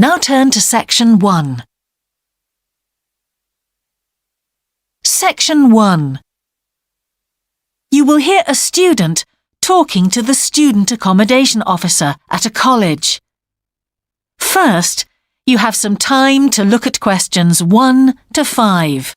Now turn to Section 1. Section 1. You will hear a student talking to the student accommodation officer at a college. First, you have some time to look at questions 1 to 5.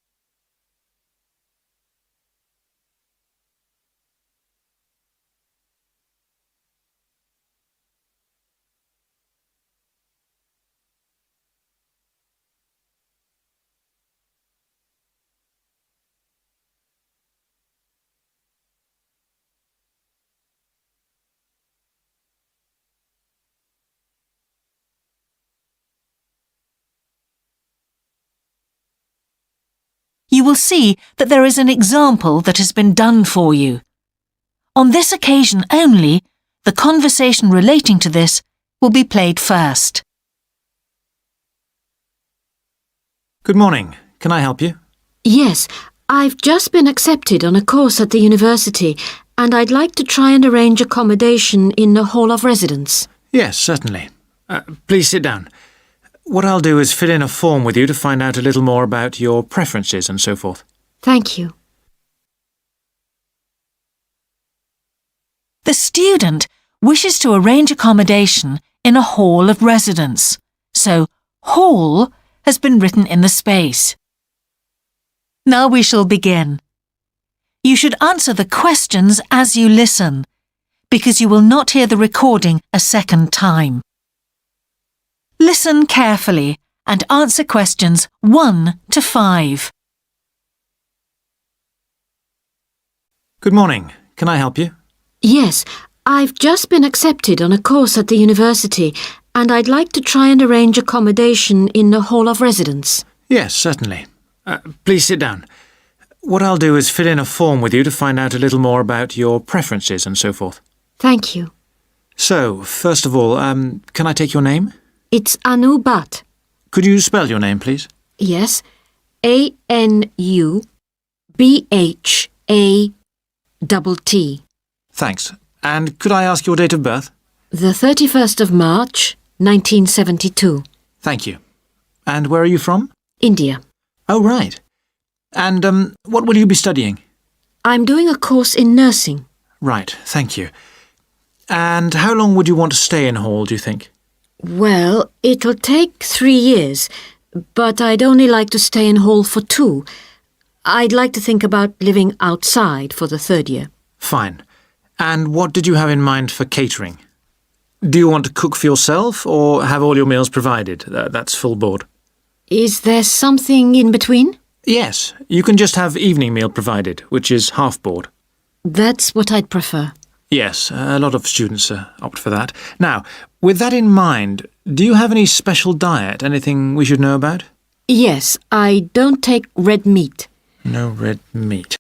You will see that there is an example that has been done for you. On this occasion only, the conversation relating to this will be played first. Good morning. Can I help you? Yes, I've just been accepted on a course at the university and I'd like to try and arrange accommodation in a hall of residence. Yes, certainly. Please sit down. What I'll do is fill in a form with you to find out a little more about your preferences and so forth. Thank you. The student wishes to arrange accommodation in a hall of residence, so hall has been written in the space. Now we shall begin. You should answer the questions as you listen, because you will not hear the recording a second time. Listen carefully and answer questions 1 to 5. Good morning. Can I help you? Yes, I've just been accepted on a course at the university and I'd like to try and arrange accommodation in a hall of residence. Yes, certainly. Please sit down. What I'll do is fill in a form with you to find out a little more about your preferences and so forth. Thank you. So, first of all, can I take your name? It's Anu Bhatt. Could you spell your name, please? Yes, ANUBHATT. Thanks. And could I ask your date of birth? The 31st of March, 1972. Thank you. And where are you from? India. Oh, right. And what will you be studying? I'm doing a course in nursing. Right, thank you. And how long would you want to stay in hall, do you think? Well, it'll take 3 years, but I'd only like to stay in hall for 2. I'd like to think about living outside for the 3rd year. Fine. And what did you have in mind for catering? Do you want to cook for yourself or have all your meals provided? That's full board. Is there something in between? Yes, you can just have evening meal provided, which is half board. That's what I'd prefer. Yes, a lot of students opt for that. Now, with that in mind, do you have any special diet, anything we should know about? Yes, I don't take red meat. No red meat.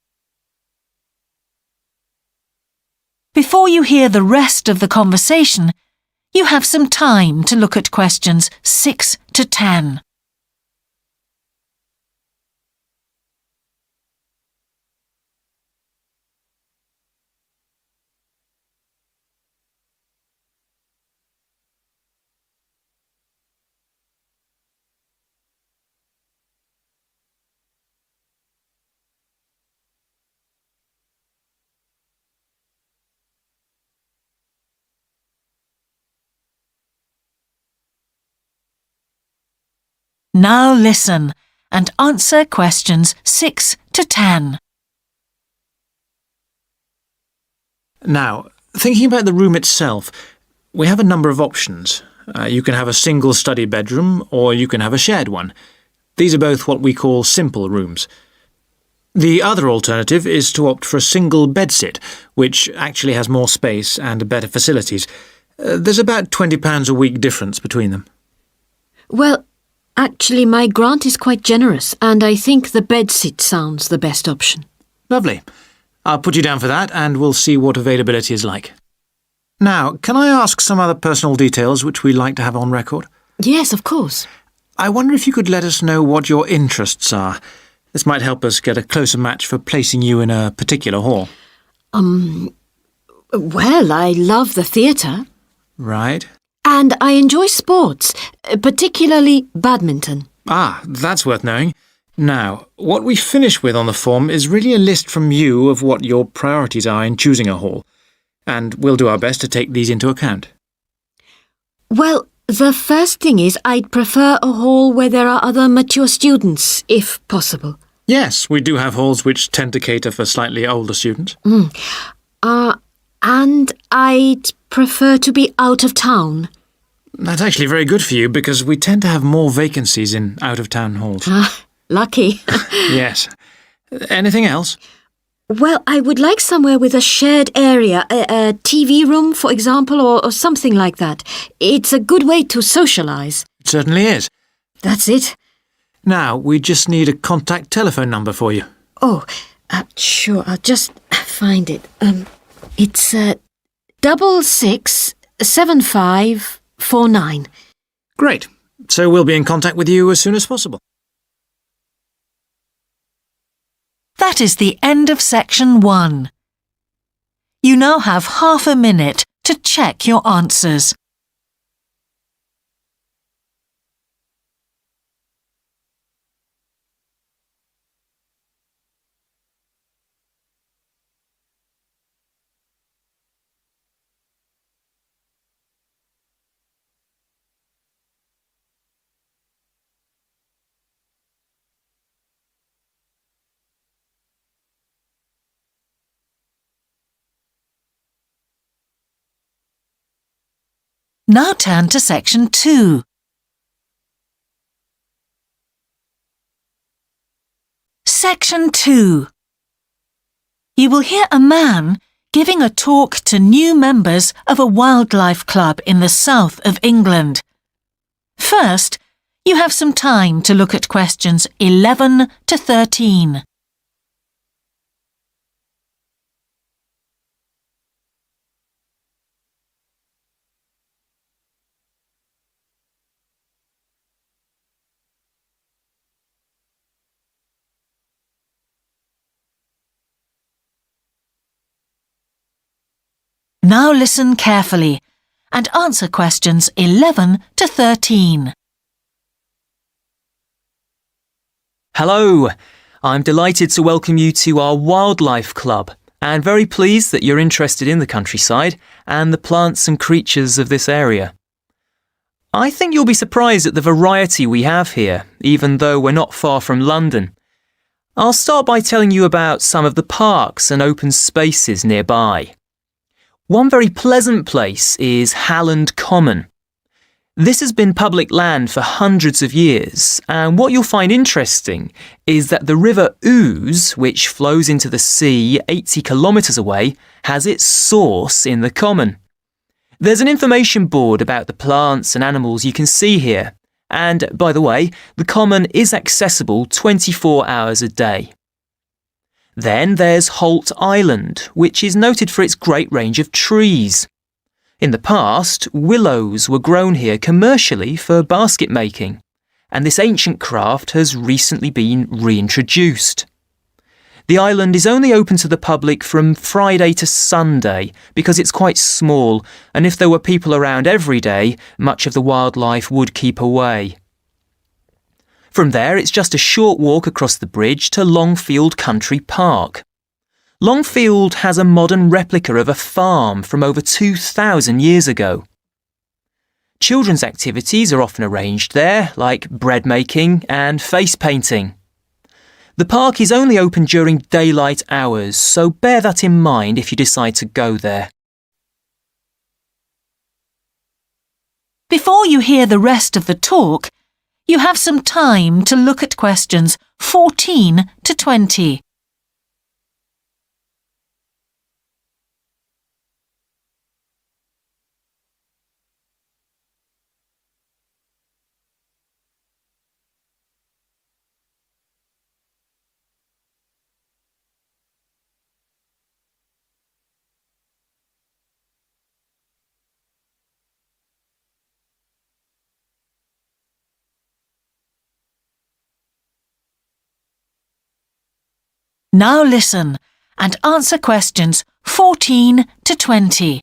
Before you hear the rest of the conversation, you have some time to look at questions 6 to 10. Now listen and answer questions 6 to 10. Now, thinking about the room itself, we have a number of options. You can have a single study bedroom or you can have a shared one. These are both what we call simple rooms. The other alternative is to opt for a single bedsit, which actually has more space and better facilities. There's about £20 a week difference between them. Well, actually my grant is quite generous and I think the bedsit sounds the best option. Lovely. I'll put you down for that and we'll see what availability is like. Now, can I ask some other personal details which we like to have on record? Yes, of course. I wonder if you could let us know what your interests are. This might help us get a closer match for placing you in a particular hall. Well, I love the theatre. Right. And I enjoy sports, particularly badminton. Ah, that's worth knowing. Now, what we finish with on the form is really a list from you of what your priorities are in choosing a hall, and we'll do our best to take these into account. Well, the first thing is I'd prefer a hall where there are other mature students, if possible. Yes, we do have halls which tend to cater for slightly older students. And I'd prefer to be out of town. That's actually very good for you because we tend to have more vacancies in out-of-town halls. Lucky. Yes. Anything else? Well, I would like somewhere with a shared area, a TV room, for example, or something like that. It's a good way to socialise. It certainly is. That's it. Now, we just need a contact telephone number for you. Oh, sure, I'll just find it. It's 667549. Great. So we'll be in contact with you as soon as possible. That is the end of section 1. You now have half a minute to check your answers. Now turn to section 2. Section 2. You will hear a man giving a talk to new members of a wildlife club in the south of England. First, you have some time to look at questions 11 to 13. Now listen carefully and answer questions 11 to 13. Hello, I'm delighted to welcome you to our wildlife club and very pleased that you're interested in the countryside and the plants and creatures of this area. I think you'll be surprised at the variety we have here, even though we're not far from London. I'll start by telling you about some of the parks and open spaces nearby. One very pleasant place is Halland Common. This has been public land for hundreds of years, and what you'll find interesting is that the River Ouse, which flows into the sea 80 kilometres away, has its source in the common. There's an information board about the plants and animals you can see here, and, by the way, the common is accessible 24 hours a day. Then there's Holt Island, which is noted for its great range of trees. In the past, willows were grown here commercially for basket making, and this ancient craft has recently been reintroduced. The island is only open to the public from Friday to Sunday because it's quite small, and if there were people around every day, much of the wildlife would keep away. From there, it's just a short walk across the bridge to Longfield Country Park. Longfield has a modern replica of a farm from over 2,000 years ago. Children's activities are often arranged there, like bread making and face painting. The park is only open during daylight hours, so bear that in mind if you decide to go there. Before you hear the rest of the talk, you have some time to look at questions 14 to 20. Now listen and answer questions 14 to 20.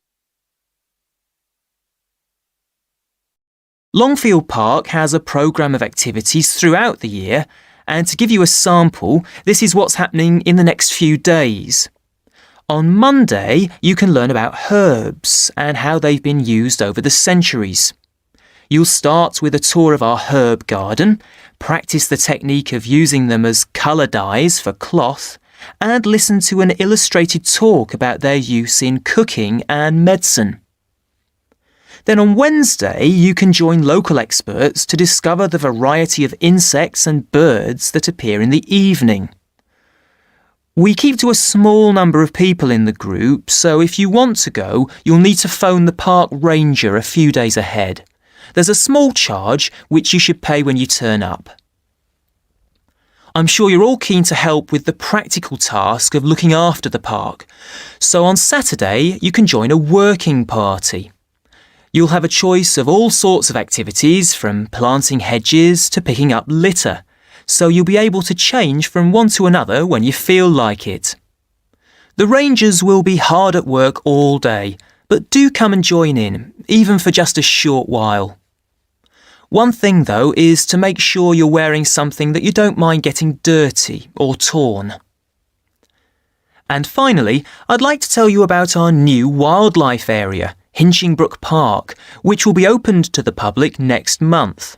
Longfield Park has a programme of activities throughout the year, and to give you a sample, this is what's happening in the next few days. On Monday, you can learn about herbs and how they've been used over the centuries. You'll start with a tour of our herb garden, practice the technique of using them as colour dyes for cloth, and listen to an illustrated talk about their use in cooking and medicine. Then on Wednesday, you can join local experts to discover the variety of insects and birds that appear in the evening. We keep to a small number of people in the group, so if you want to go, you'll need to phone the park ranger a few days ahead. There's a small charge which you should pay when you turn up. I'm sure you're all keen to help with the practical task of looking after the park, so on Saturday you can join a working party. You'll have a choice of all sorts of activities, from planting hedges to picking up litter, so you'll be able to change from one to another when you feel like it. The rangers will be hard at work all day, but do come and join in, even for just a short while. One thing, though, is to make sure you're wearing something that you don't mind getting dirty or torn. And finally, I'd like to tell you about our new wildlife area, Hinchingbrook Park, which will be opened to the public next month.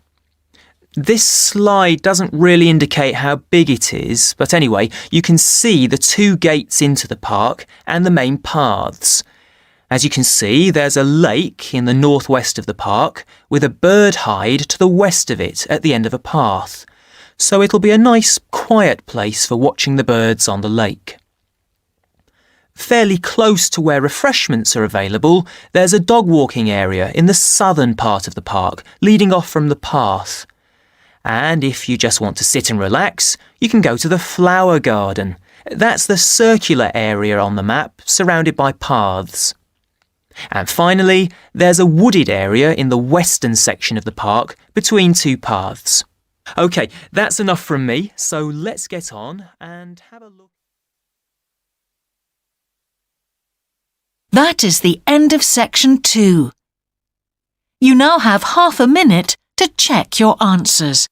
This slide doesn't really indicate how big it is, but anyway, you can see the 2 gates into the park and the main paths. As you can see, there's a lake in the northwest of the park with a bird hide to the west of it at the end of a path, so it'll be a nice, quiet place for watching the birds on the lake. Fairly close to where refreshments are available, there's a dog walking area in the southern part of the park, leading off from the path. And if you just want to sit and relax, you can go to the flower garden. That's the circular area on the map, surrounded by paths. And finally, there's a wooded area in the western section of the park, between 2 paths. OK, that's enough from me, so let's get on and have a look. That is the end of section 2. You now have half a minute to check your answers.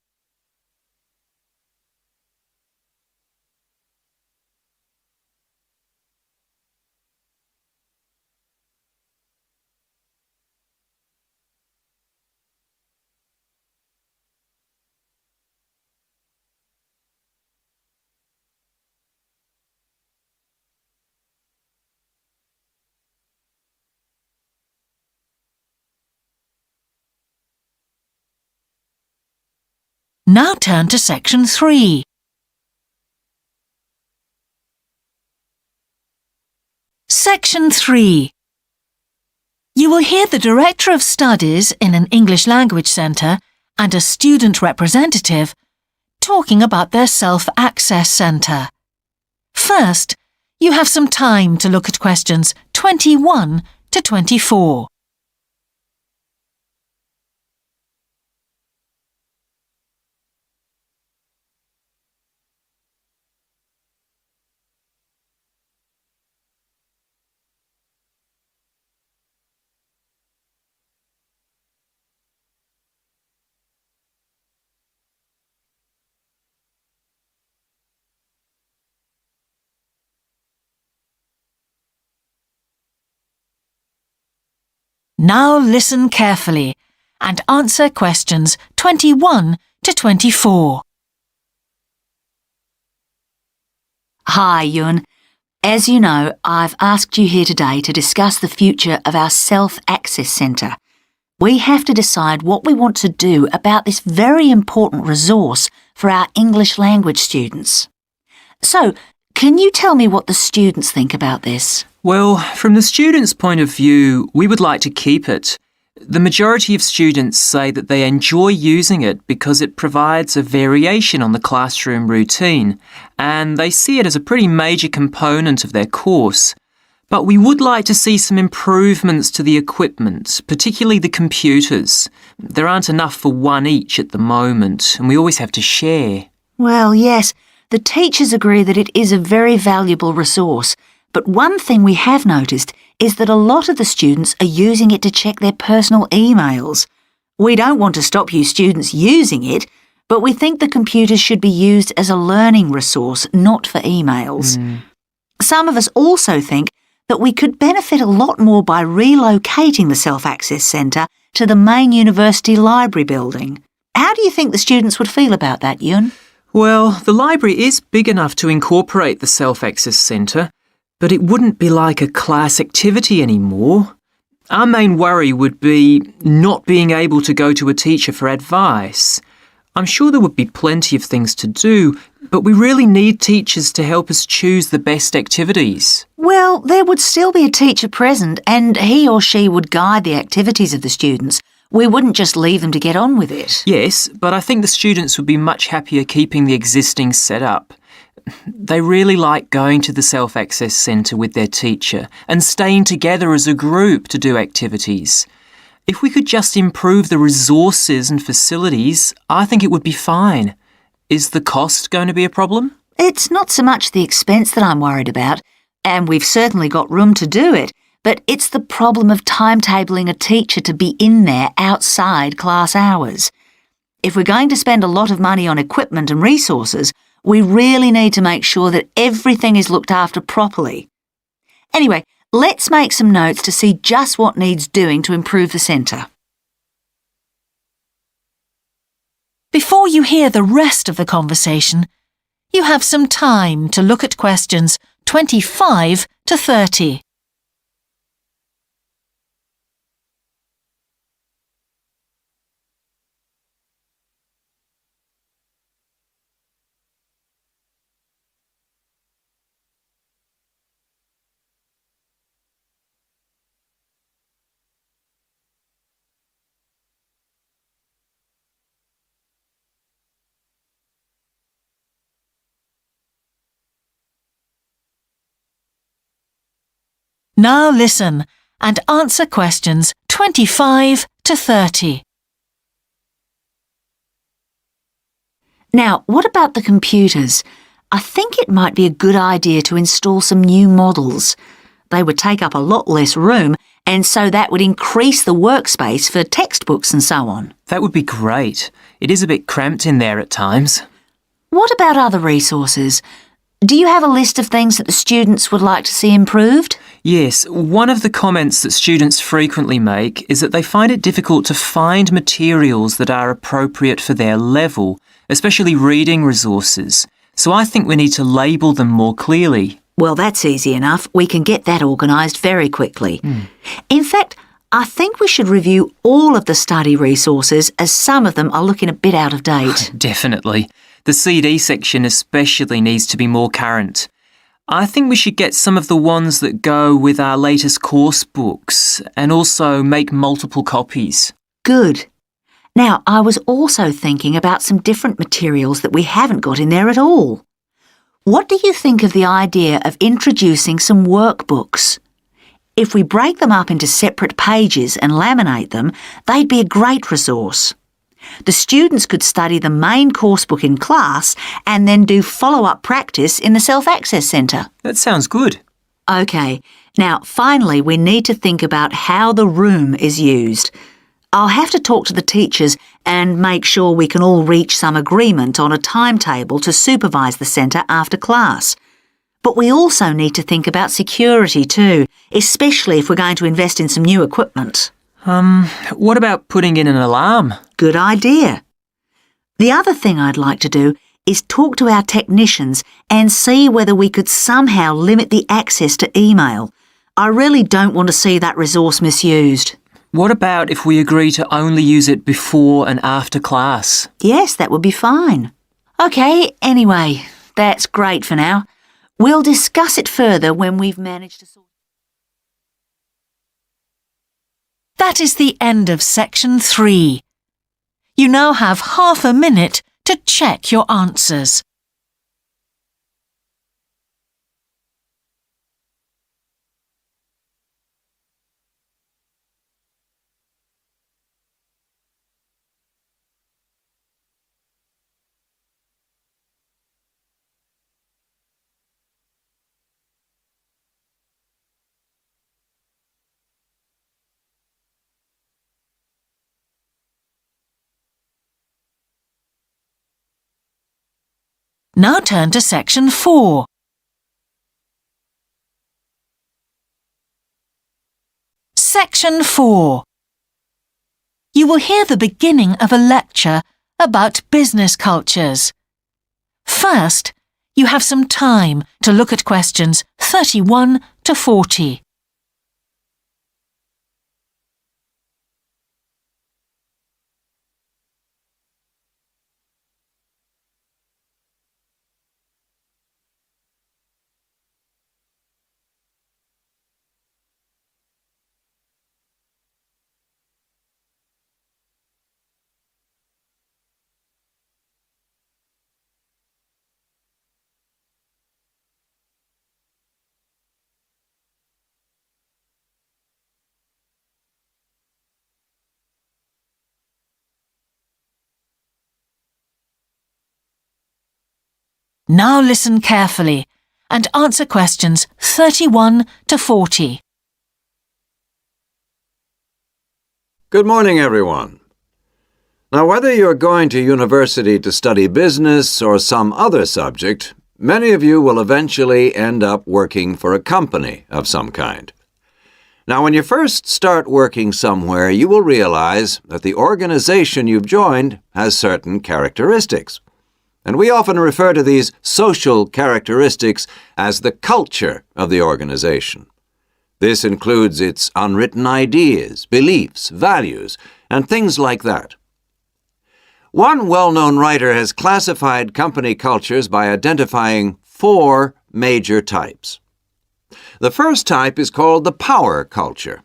Now turn to section 3. Section 3. You will hear the Director of Studies in an English Language Centre and a student representative talking about their Self-Access Centre. First, you have some time to look at questions 21 to 24. Now listen carefully and answer questions 21 to 24. Hi, Yun. As you know, I've asked you here today to discuss the future of our Self-Access Centre. We have to decide what we want to do about this very important resource for our English language students. So, can you tell me what the students think about this? Well, from the students' point of view, we would like to keep it. The majority of students say that they enjoy using it because it provides a variation on the classroom routine, and they see it as a pretty major component of their course. But we would like to see some improvements to the equipment, particularly the computers. There aren't enough for one each at the moment, and we always have to share. Well, yes, the teachers agree that it is a very valuable resource. But one thing we have noticed is that a lot of the students are using it to check their personal emails. We don't want to stop you students using it, but we think the computers should be used as a learning resource, not for emails. Some of us also think that we could benefit a lot more by relocating the Self-Access Centre to the main university library building. How do you think the students would feel about that, Yun? Well, the library is big enough to incorporate the Self-Access Centre, but it wouldn't be like a class activity anymore. Our main worry would be not being able to go to a teacher for advice. I'm sure there would be plenty of things to do, but we really need teachers to help us choose the best activities. Well, there would still be a teacher present and he or she would guide the activities of the students. We wouldn't just leave them to get on with it. Yes, but I think the students would be much happier keeping the existing setup. They really like going to the Self-Access Centre with their teacher and staying together as a group to do activities. If we could just improve the resources and facilities, I think it would be fine. Is the cost going to be a problem? It's not so much the expense that I'm worried about, and we've certainly got room to do it, but it's the problem of timetabling a teacher to be in there outside class hours. If we're going to spend a lot of money on equipment and resources, we really need to make sure that everything is looked after properly. Anyway, let's make some notes to see just what needs doing to improve the centre. Before you hear the rest of the conversation, you have some time to look at questions 25 to 30. Now listen and answer questions 25 to 30. Now, what about the computers? I think it might be a good idea to install some new models. They would take up a lot less room, and so that would increase the workspace for textbooks and so on. That would be great. It is a bit cramped in there at times. What about other resources? Do you have a list of things that the students would like to see improved? Yes, one of the comments that students frequently make is that they find it difficult to find materials that are appropriate for their level, especially reading resources. So I think we need to label them more clearly. Well, that's easy enough. We can get that organised very quickly. In fact, I think we should review all of the study resources as some of them are looking a bit out of date. Definitely. The CD section especially needs to be more current. I think we should get some of the ones that go with our latest course books and also make multiple copies. Good. Now, I was also thinking about some different materials that we haven't got in there at all. What do you think of the idea of introducing some workbooks? If we break them up into separate pages and laminate them, they'd be a great resource. The students could study the main coursebook in class and then do follow-up practice in the Self-Access Centre. That sounds good. OK, now finally we need to think about how the room is used. I'll have to talk to the teachers and make sure we can all reach some agreement on a timetable to supervise the centre after class. But we also need to think about security too, especially if we're going to invest in some new equipment. What about putting in an alarm? Good idea. The other thing I'd like to do is talk to our technicians and see whether we could somehow limit the access to email. I really don't want to see that resource misused. What about if we agree to only use it before and after class? Yes, that would be fine. OK, anyway, that's great for now. We'll discuss it further when we've managed to sort. That is the end of section 3. You now have half a minute to check your answers. Now turn to Section 4. Section 4. You will hear the beginning of a lecture about business cultures. First, you have some time to look at questions 31 to 40. Now listen carefully and answer questions 31 to 40. Good morning, everyone. Now, whether you're going to university to study business or some other subject, many of you will eventually end up working for a company of some kind. Now, when you first start working somewhere, you will realize that the organization you've joined has certain characteristics. And we often refer to these social characteristics as the culture of the organization. This includes its unwritten ideas, beliefs, values, and things like that. One well-known writer has classified company cultures by identifying 4 major types. The first type is called the power culture,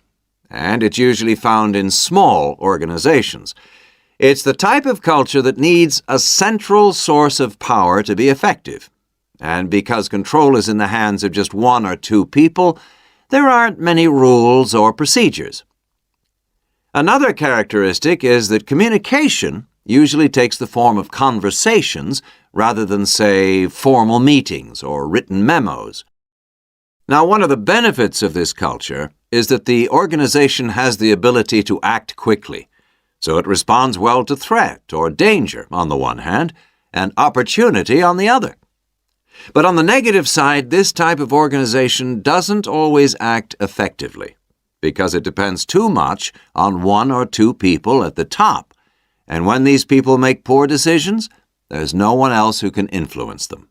and it's usually found in small organizations. It's the type of culture that needs a central source of power to be effective. And because control is in the hands of just 1 or 2 people, there aren't many rules or procedures. Another characteristic is that communication usually takes the form of conversations rather than, say, formal meetings or written memos. Now, one of the benefits of this culture is that the organization has the ability to act quickly. So it responds well to threat or danger on the one hand, and opportunity on the other. But on the negative side, this type of organization doesn't always act effectively, because it depends too much on 1 or 2 people at the top. And when these people make poor decisions, there's no one else who can influence them.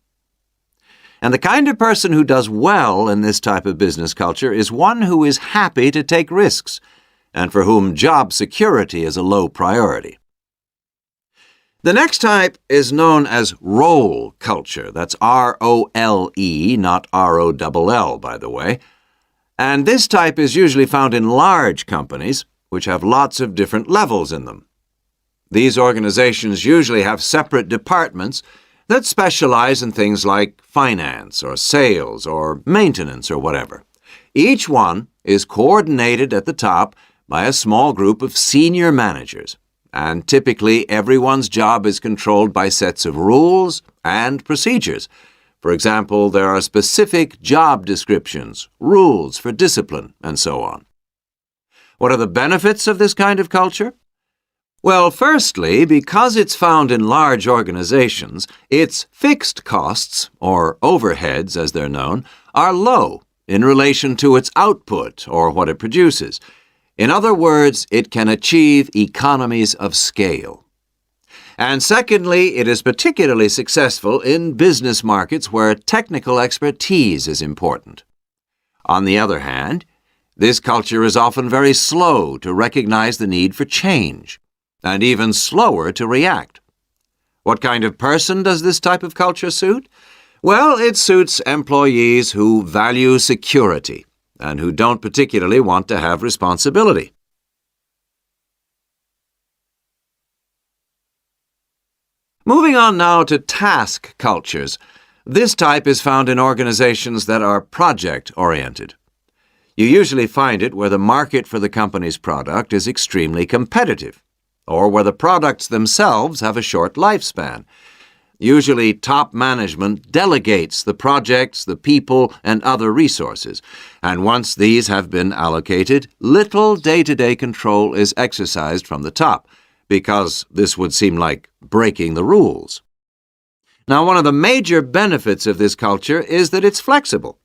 And the kind of person who does well in this type of business culture is one who is happy to take risks, and for whom job security is a low priority. The next type is known as role culture. That's R-O-L-E, not R-O-L-L, by the way. And this type is usually found in large companies, which have lots of different levels in them. These organizations usually have separate departments that specialize in things like finance or sales or maintenance or whatever. Each one is coordinated at the top by a small group of senior managers, and typically everyone's job is controlled by sets of rules and procedures. For example, there are specific job descriptions, rules for discipline, and so on. What are the benefits of this kind of culture? Well, firstly, because it's found in large organizations, its fixed costs, or overheads as they're known, are low in relation to its output or what it produces. In other words, it can achieve economies of scale. And secondly, it is particularly successful in business markets where technical expertise is important. On the other hand, this culture is often very slow to recognize the need for change, and even slower to react. What kind of person does this type of culture suit? Well, it suits employees who value security and who don't particularly want to have responsibility. Moving on now to task cultures. This type is found in organizations that are project-oriented. You usually find it where the market for the company's product is extremely competitive, or where the products themselves have a short lifespan. Usually, top management delegates the projects, the people, and other resources, and once these have been allocated, little day-to-day control is exercised from the top, because this would seem like breaking the rules. Now, one of the major benefits of this culture is that it's flexible.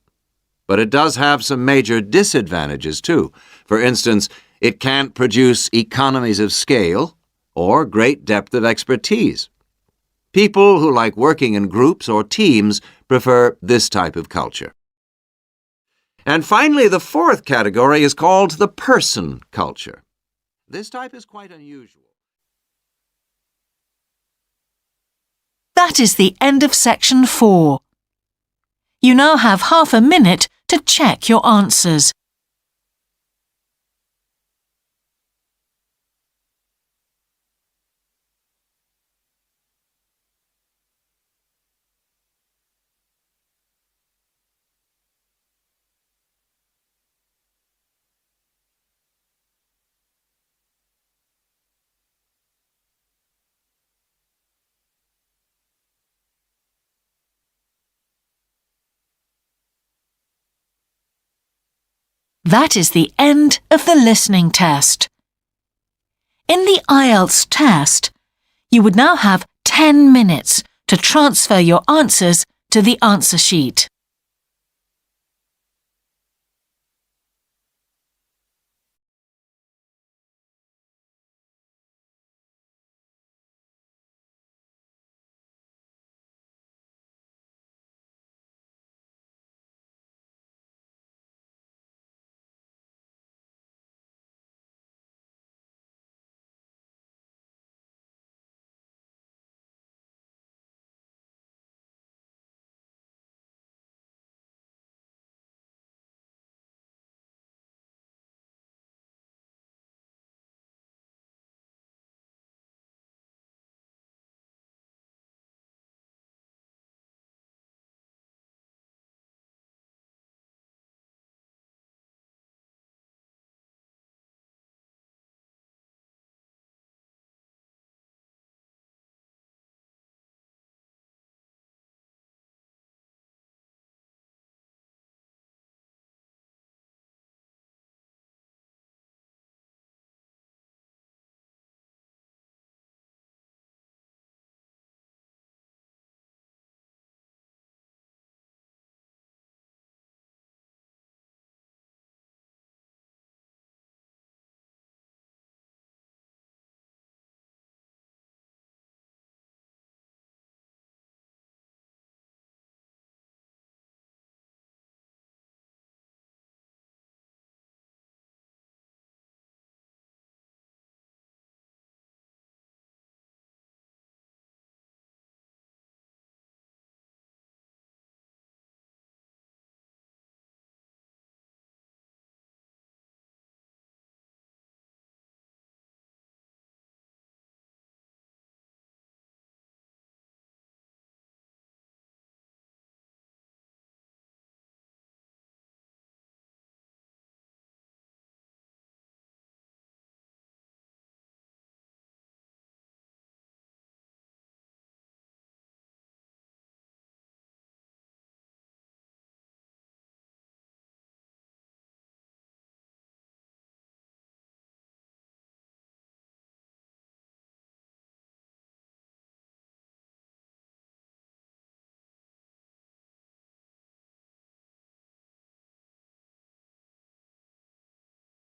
But it does have some major disadvantages, too. For instance, it can't produce economies of scale or great depth of expertise. People who like working in groups or teams prefer this type of culture. And finally, the fourth category is called the person culture. This type is quite unusual. That is the end of section 4. You now have half a minute to check your answers. That is the end of the listening test. In the IELTS test, you would now have 10 minutes to transfer your answers to the answer sheet.